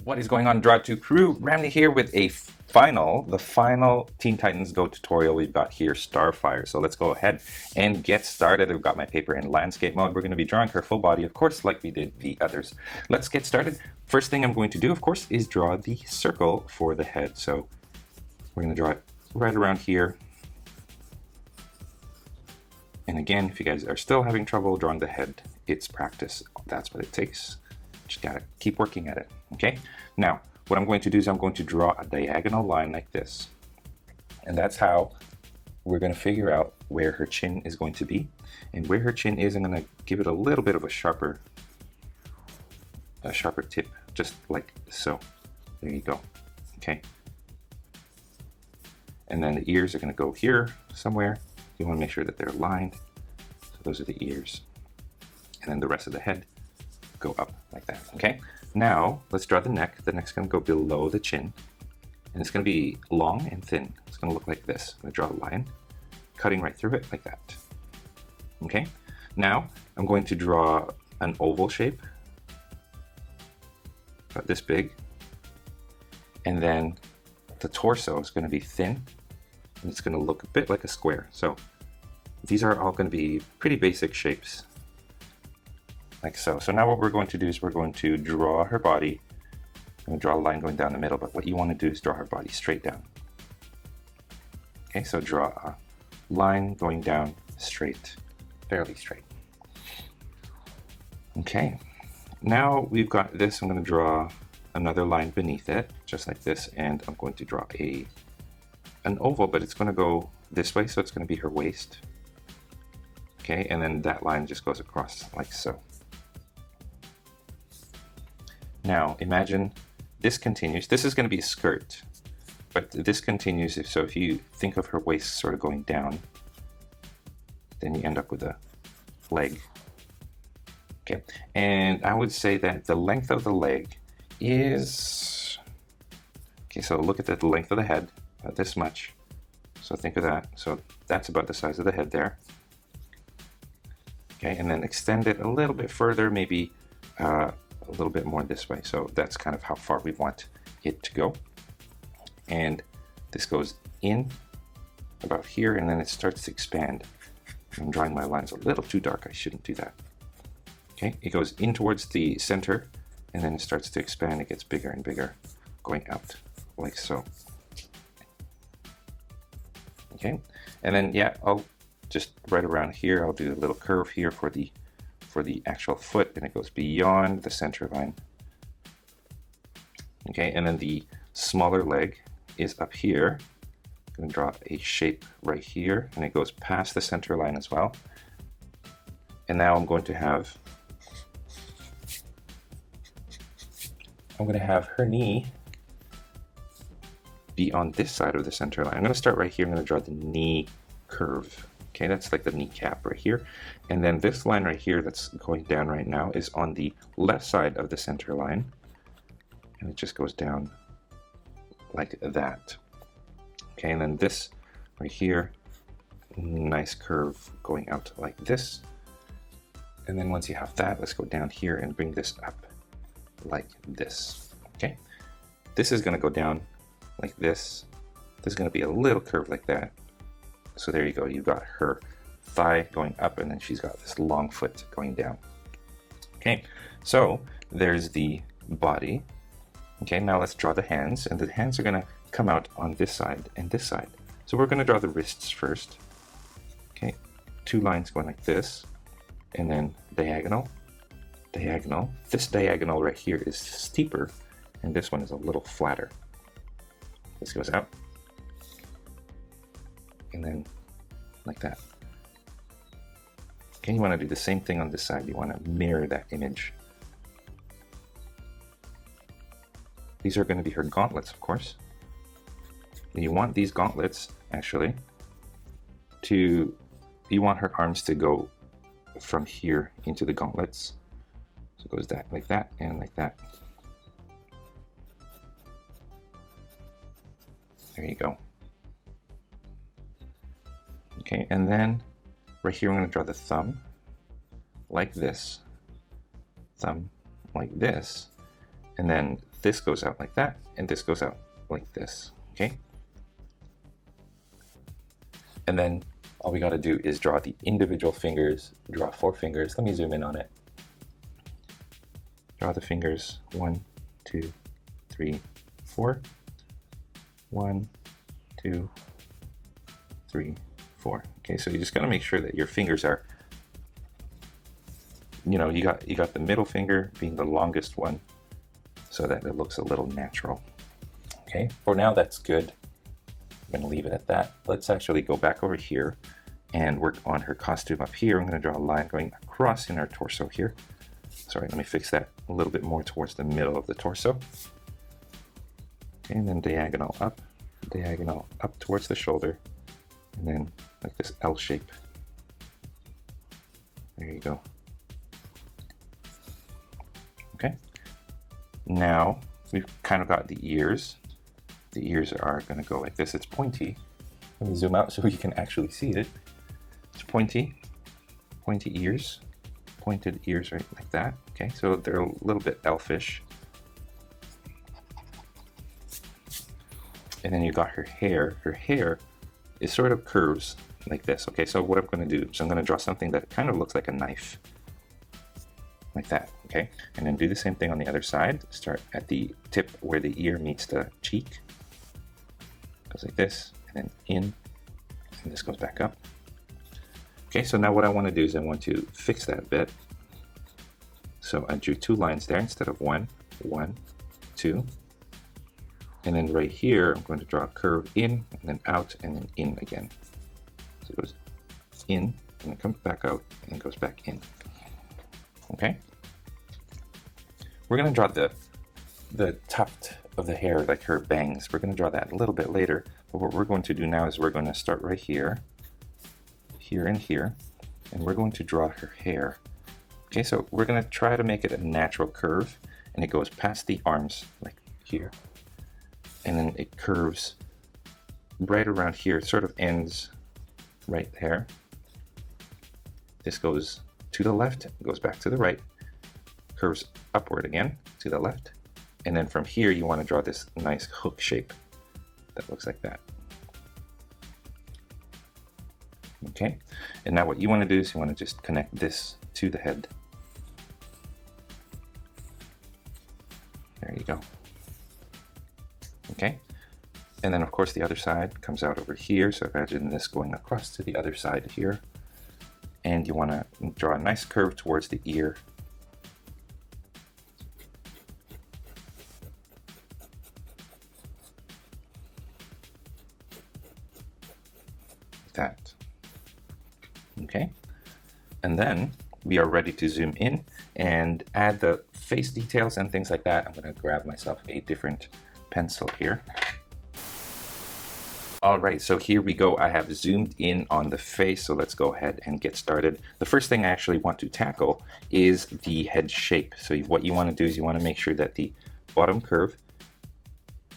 What is going on, Draw 2 crew? Ramny here with the final Teen Titans Go tutorial we've got here, Starfire. So let's go ahead and get started. I've got my paper in landscape mode. We're going to be drawing her full body, of course, like we did the others. Let's get started. First thing I'm going to do, of course, is draw the circle for the head. So we're going to draw it right around here. And again, if you guys are still having trouble drawing the head, it's practice. That's what it takes. Just gotta keep working at it, okay? Now, what I'm going to do is I'm going to draw a diagonal line like this. And that's how we're gonna figure out where her chin is going to be. And where her chin is, I'm gonna give it a little bit of a sharper tip, just like so. There you go, okay? And then the ears are gonna go here somewhere. You wanna make sure that they're aligned. So those are the ears. And then the rest of the head go up like that, okay? Now, let's draw the neck. The neck's gonna go below the chin, and it's gonna be long and thin. It's gonna look like this. I'm gonna draw a line, cutting right through it like that, okay? Now, I'm going to draw an oval shape, about this big, and then the torso is gonna be thin, and it's gonna look a bit like a square. So, these are all gonna be pretty basic shapes, like so. So now what we're going to do is we're going to draw her body. I'm going to draw a line going down the middle, but what you want to do is draw her body straight down. Okay, so draw a line going down straight, fairly straight. Okay, now we've got this. I'm going to draw another line beneath it, just like this, and I'm going to draw an oval, but it's going to go this way, so it's going to be her waist. Okay, and then that line just goes across like so. Now, imagine this continues. This is going to be a skirt, but this continues. So if you think of her waist sort of going down, then you end up with a leg. Okay, and I would say that the length of the leg is... Okay, so look at the length of the head, about this much. So think of that. So that's about the size of the head there. Okay, and then extend it a little bit further, maybe a little bit more this way. So that's kind of how far we want it to go. And this goes in about here, and then it starts to expand. I'm drawing my lines a little too dark. I shouldn't do that. Okay, it goes in towards the center, and then it starts to expand. It gets bigger and bigger, going out like so. Okay, and then yeah, I'll just right around here, I'll do a little curve here for the actual foot, and it goes beyond the center line. Okay, and then the smaller leg is up here. I'm going to draw a shape right here, and it goes past the center line as well. And now I'm going to have her knee be on this side of the center line. I'm going to start right here. I'm going to draw the knee curve. Okay, that's like the kneecap right here. And then this line right here that's going down right now is on the left side of the center line. And it just goes down like that. Okay, and then this right here, nice curve going out like this. And then once you have that, let's go down here and bring this up like this. Okay, this is going to go down like this. There's going to be a little curve like that. So there you go, you've got her thigh going up, and then she's got this long foot going down. Okay, so there's the body. Okay, now let's draw the hands, and the hands are gonna come out on this side and this side. So we're gonna draw the wrists first. Okay, two lines going like this, and then diagonal, diagonal. This diagonal right here is steeper, and this one is a little flatter. This goes out. And then like that. Okay, you want to do the same thing on this side. You want to mirror that image. These are going to be her gauntlets, of course. And you want these gauntlets, actually, you want her arms to go from here into the gauntlets. So it goes that, like that, and like that. There you go. Okay, and then right here I'm going to draw the thumb like this, thumb like this, And then this goes out like that, and this goes out like this, okay? And then all we gotta do is draw the individual fingers, draw 4 fingers. Let me zoom in on it. Draw the fingers, 1, 2, 3, 4. 1, 2, 3, 4. Okay, so you just gotta make sure that your fingers are, you know, you got the middle finger being the longest one so that it looks a little natural. Okay, for now that's good. I'm gonna leave it at that. Let's actually go back over here and work on her costume up here. I'm gonna draw a line going across in her torso here. Sorry, let me fix that a little bit more towards the middle of the torso. Okay, and then diagonal up towards the shoulder, and then like this L shape. There you go. Okay, now we've kind of got the ears. The ears are going to go like this. It's pointy. Let me zoom out so you can actually see it. It's pointy ears, pointed ears right like that. Okay, so they're a little bit elfish. And then you got her hair. Her hair is sort of curves like this. Okay, so what I'm going to do is I'm going to draw something that kind of looks like a knife. Like that, okay? And then do the same thing on the other side. Start at the tip where the ear meets the cheek. Goes like this, and then in, and this goes back up. Okay, so now what I want to do is I want to fix that bit. So I drew 2 lines there instead of 1, 1, 2. And then right here, I'm going to draw a curve in, and then out, and then in again. So it goes in, and it comes back out, and it goes back in. Okay? We're going to draw the tuft of the hair, like her bangs. We're going to draw that a little bit later. But what we're going to do now is we're going to start right here, here and here, and we're going to draw her hair. Okay, so we're going to try to make it a natural curve, and it goes past the arms, like here. And then it curves right around here. It sort of ends right there. This goes to the left, goes back to the right, curves upward again to the left. And then from here, you want to draw this nice hook shape that looks like that. Okay, and now what you want to do is you want to just connect this to the head. There you go. Okay, and then of course the other side comes out over here, so imagine this going across to the other side here, and you want to draw a nice curve towards the ear. Like that. Okay, and then we are ready to zoom in and add the face details and things like that. I'm going to grab myself a different pencil here. All right, so here we go. I have zoomed in on the face, so let's go ahead and get started. The first thing I actually want to tackle is the head shape. So what you want to do is you want to make sure that the bottom curve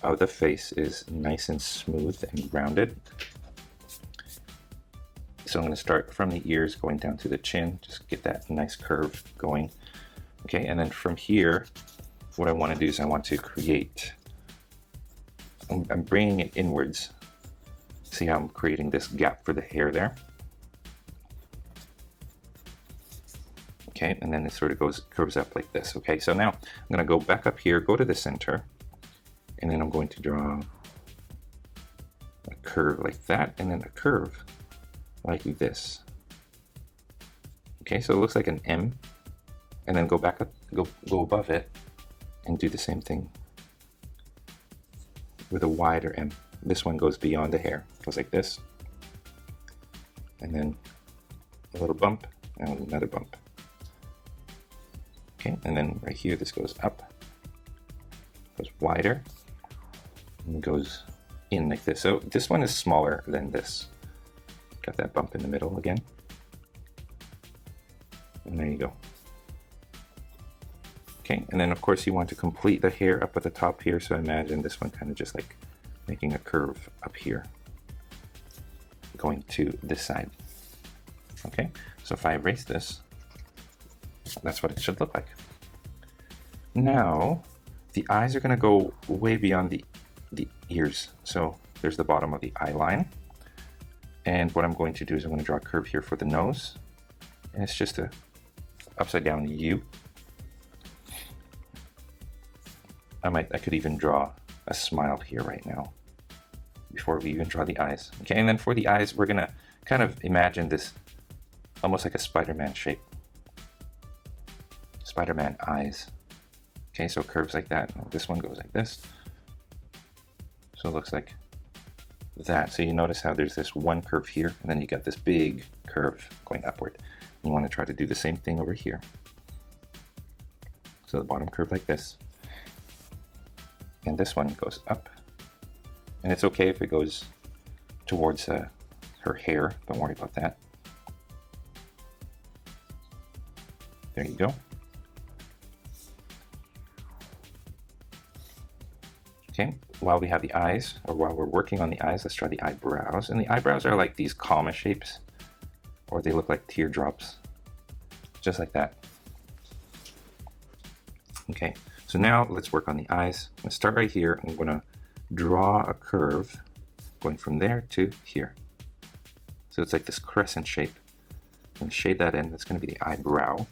of the face is nice and smooth and rounded. So I'm going to start from the ears going down to the chin, just get that nice curve going. Okay, and then from here, what I want to do is I want to create, I'm bringing it inwards. See how I'm creating this gap for the hair there? Okay, and then it sort of curves up like this. Okay, so now I'm going to go back up here, go to the center, and then I'm going to draw a curve like that, and then a curve like this. Okay, so it looks like an M, and then go back up, go above it, and do the same thing with a wider M. This one goes beyond the hair, goes like this, and then a little bump and another bump. Okay, and then right here this goes up, goes wider, and goes in like this. So this one is smaller than this. Got that bump in the middle again, and there you go. Okay, and then of course you want to complete the hair up at the top here, so imagine this one kind of just like making a curve up here, going to this side. Okay, so if I erase this, that's what it should look like. Now, the eyes are going to go way beyond the ears. So there's the bottom of the eye line. And what I'm going to do is I'm going to draw a curve here for the nose. And it's just a upside down U. I could even draw a smile here right now before we even draw the eyes. Okay, and then for the eyes, we're going to kind of imagine this almost like a Spider-Man shape. Spider-Man eyes. Okay, so curves like that. This one goes like this. So it looks like that. So you notice how there's this one curve here, and then you got this big curve going upward. You want to try to do the same thing over here. So the bottom curve like this. And this one goes up. And it's okay if it goes towards her hair. Don't worry about that. There you go. Okay, while we have the eyes, or while we're working on the eyes, let's try the eyebrows. And the eyebrows are like these comma shapes, or they look like teardrops, just like that. Okay, so now let's work on the eyes. I'm gonna start right here. I'm gonna draw a curve going from there to here. So it's like this crescent shape. I'm gonna shade that in. That's gonna be the eyebrow.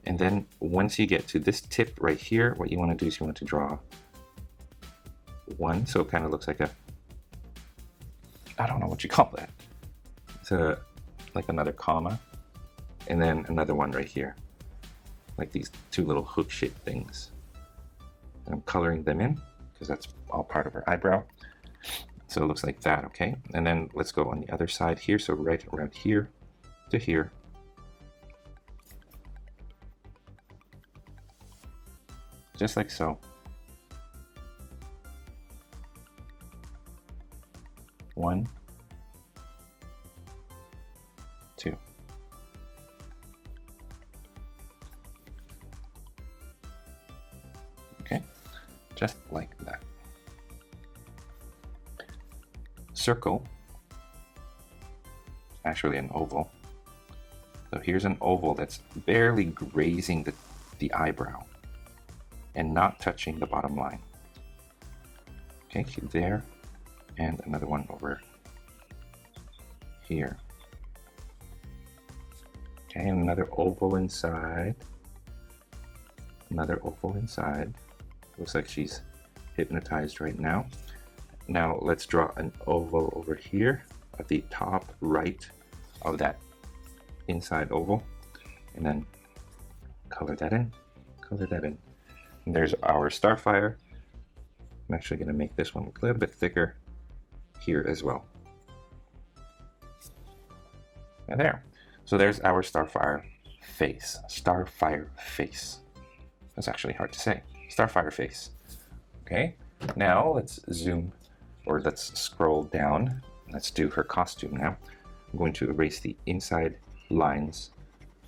And then once you get to this tip right here, what you want to do is you want to draw one, so it kind of looks like a, I don't know what you call that. It's like another comma, and then another one right here, like these two little hook-shaped things. And I'm coloring them in because that's all part of her eyebrow. So it looks like that, okay? And then let's go on the other side here. So right around here to here. Just like so. One, two. Okay, just like that. Circle, actually an oval. So here's an oval that's barely grazing the eyebrow and not touching the bottom line. Okay, there, and another one over here. Okay, and another oval inside. Another oval inside. Looks like she's hypnotized right now. Now let's draw an oval over here at the top right of that inside oval, and then color that in, color that in. And there's our Starfire. I'm actually going to make this one look a little bit thicker here as well. And there. So there's our Starfire face. Starfire face. That's actually hard to say. Starfire face. Okay, now let's zoom, or let's scroll down. Let's do her costume now. I'm going to erase the inside lines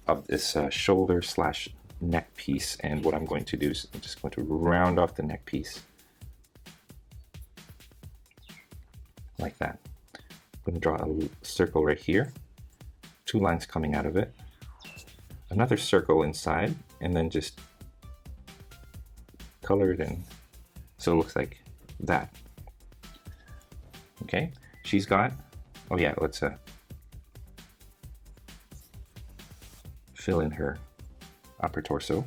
of this shoulder slash neck piece, and what I'm going to do is I'm just going to round off the neck piece like that. I'm going to draw a circle right here, two lines coming out of it, another circle inside, and then just color it in so it looks like that. Okay, she's got, oh yeah, let's fill in her upper torso.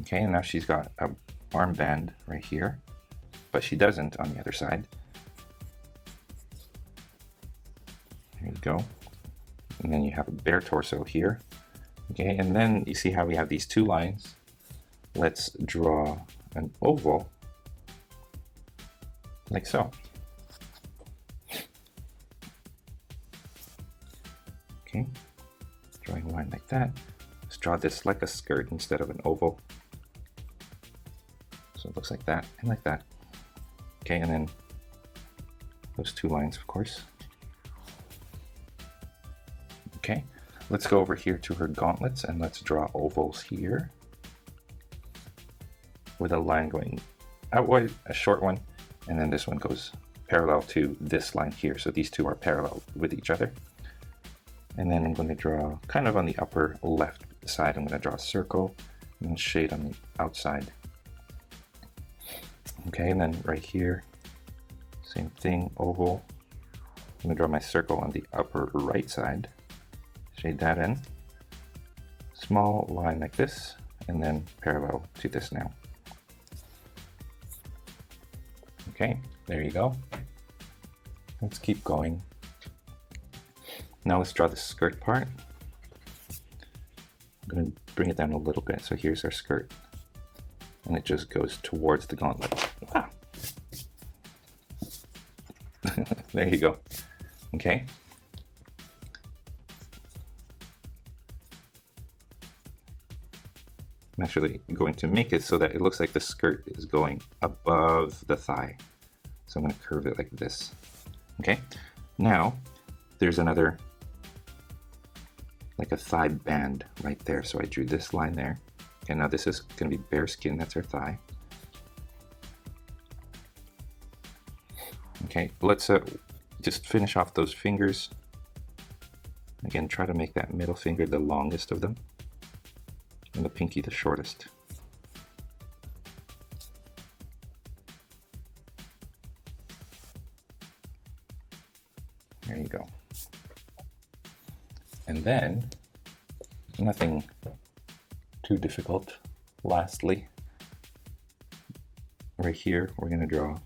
Okay, and now she's got a armband right here, but she doesn't on the other side. There you go. And then you have a bare torso here. Okay, and then you see how we have these two lines. Let's draw an oval like so. Okay, drawing a line like that. Let's draw this like a skirt instead of an oval. So it looks like that and like that. Okay, and then those two lines, of course. Okay, let's go over here to her gauntlets and let's draw ovals here with a line going outward, a short one, and then this one goes parallel to this line here. So these two are parallel with each other. And then I'm going to draw kind of on the upper left side, I'm going to draw a circle, and shade on the outside. Okay, and then right here, same thing, oval. I'm gonna draw my circle on the upper right side, shade that in. Small line like this, and then parallel to this now. Okay, there you go. Let's keep going. Now let's draw the skirt part. I'm going to bring it down a little bit. So here's our skirt. And it just goes towards the gauntlet. Ah. There you go. Okay. I'm actually going to make it so that it looks like the skirt is going above the thigh. So I'm going to curve it like this. Okay. Now there's another, like a thigh band right there. So I drew this line there. Okay, now this is going to be bare skin. That's our thigh. Okay, let's just finish off those fingers. Again, try to make that middle finger the longest of them, and the pinky the shortest. There you go. And then, nothing too difficult. Lastly, right here, we're going to draw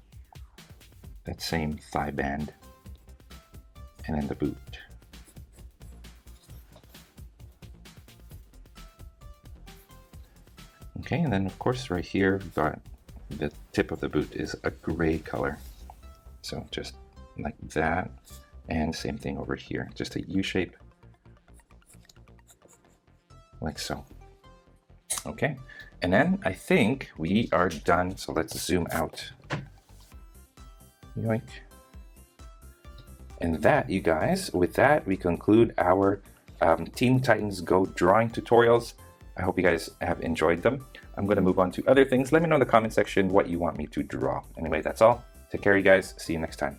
that same thigh band and then the boot. Okay, and then of course right here we've got the tip of the boot is a gray color. So just like that, and same thing over here, just a U shape, like so. Okay, and then I think we are done, so let's zoom out. Yoink. And that, you guys, with that, we conclude our Teen Titans Go drawing tutorials. I hope you guys have enjoyed them. I'm going to move on to other things. Let me know in the comment section what you want me to draw. Anyway, that's all. Take care, you guys. See you next time.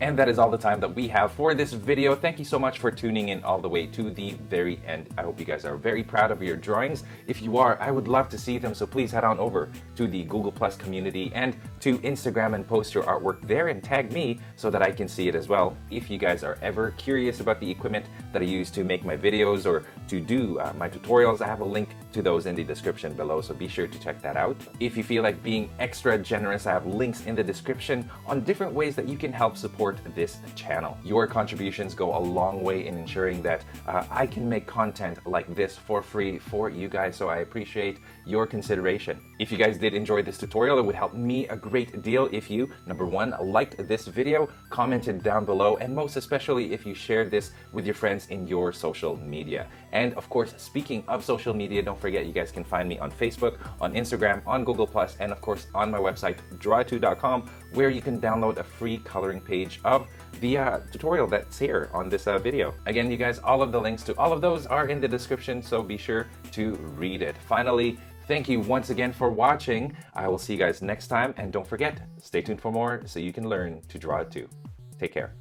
And that is all the time that we have for this video. Thank you so much for tuning in all the way to the very end. I hope you guys are very proud of your drawings. If you are, I would love to see them, so please head on over to the Google Plus community and to Instagram and post your artwork there and tag me so that I can see it as well. If you guys are ever curious about the equipment that I use to make my videos or to do my tutorials, I have a link to those in the description below, so be sure to check that out. If you feel like being extra generous, I have links in the description on different ways that you can help support this channel. Your contributions go a long way in ensuring that I can make content like this for free for you guys, so I appreciate your consideration. If you guys did enjoy this tutorial, it would help me a great deal if you, number one, liked this video, commented down below, and most especially if you shared this with your friends in your social media. And of course, speaking of social media, don't forget you guys can find me on Facebook, on Instagram, on Google+, and of course on my website, draw2.com, where you can download a free coloring page of the tutorial that's here on this video. Again, you guys, all of the links to all of those are in the description, so be sure to read it. Finally, thank you once again for watching. I will see you guys next time, and don't forget, stay tuned for more so you can learn to draw too. Take care.